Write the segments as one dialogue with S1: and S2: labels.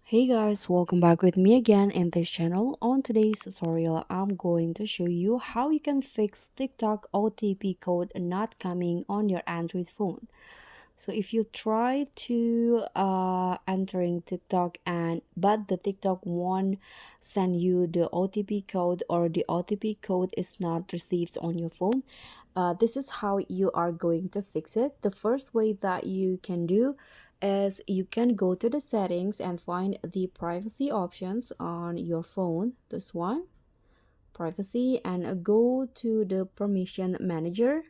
S1: Hey guys, welcome back with me again in this channel. On today's tutorial, I'm going to show you how you can fix TikTok OTP code not coming on your Android phone. So if you try to entering TikTok but the TikTok won't send you the OTP code or the OTP code is not received on your phone, this is how you are going to fix it. The first way that you can do is you can go to the settings and find the privacy options on your phone, this one, privacy, and go to the permission manager,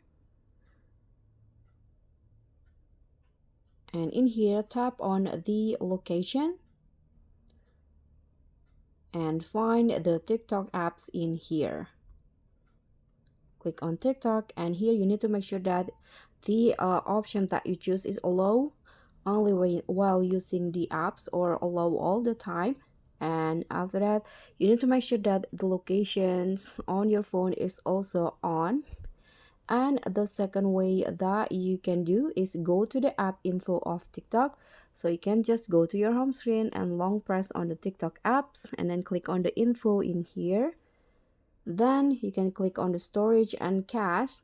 S1: and in here tap on the location and find the TikTok apps in here. Click on TikTok, and here you need to make sure that the option that you choose is allow only while using the apps or allow all the time. And after that, you need to make sure that the locations on your phone is also on. And the second way that you can do is go to the app info of TikTok. So you can just go to your home screen and long press on the TikTok apps and then click on the info in here. Then you can click on the storage and cache.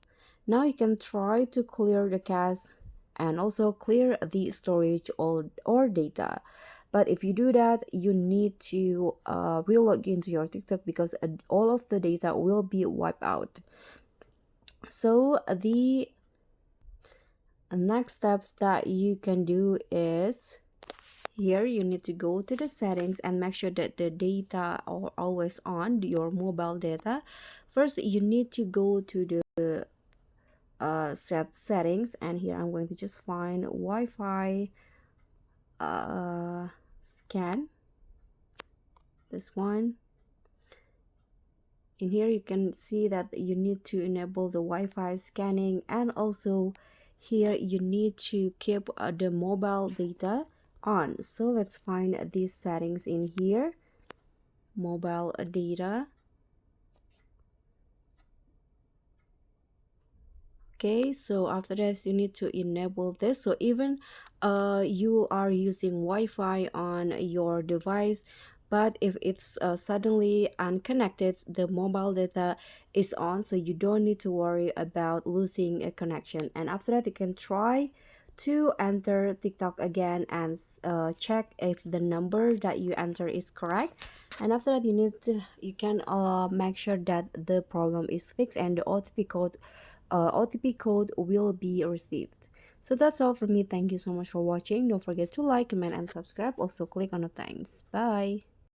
S1: Now you can try to clear the cache and also clear the storage or data. But if you do that, you need to re-log into your TikTok because all of the data will be wiped out. So the next steps that you can do is here you need to go to the settings and make sure that the data are always on your mobile data. First, you need to go to the set settings, and here I'm going to just find Wi-Fi scan, this one. In here you can see that you need to enable the Wi-Fi scanning, and also here you need to keep the mobile data on. So let's find these settings in here, mobile data. Okay, so after this you need to enable this. So even you are using Wi-Fi on your device, but if it's suddenly unconnected, the mobile data is on, so you don't need to worry about losing a connection. And after that, you can try to enter TikTok again and check if the number that you enter is correct. And after that, you can make sure that the problem is fixed and the OTP code will be received. So that's all from me. Thank you so much for watching. Don't forget to like, comment, and subscribe. Also click on the thanks. Bye.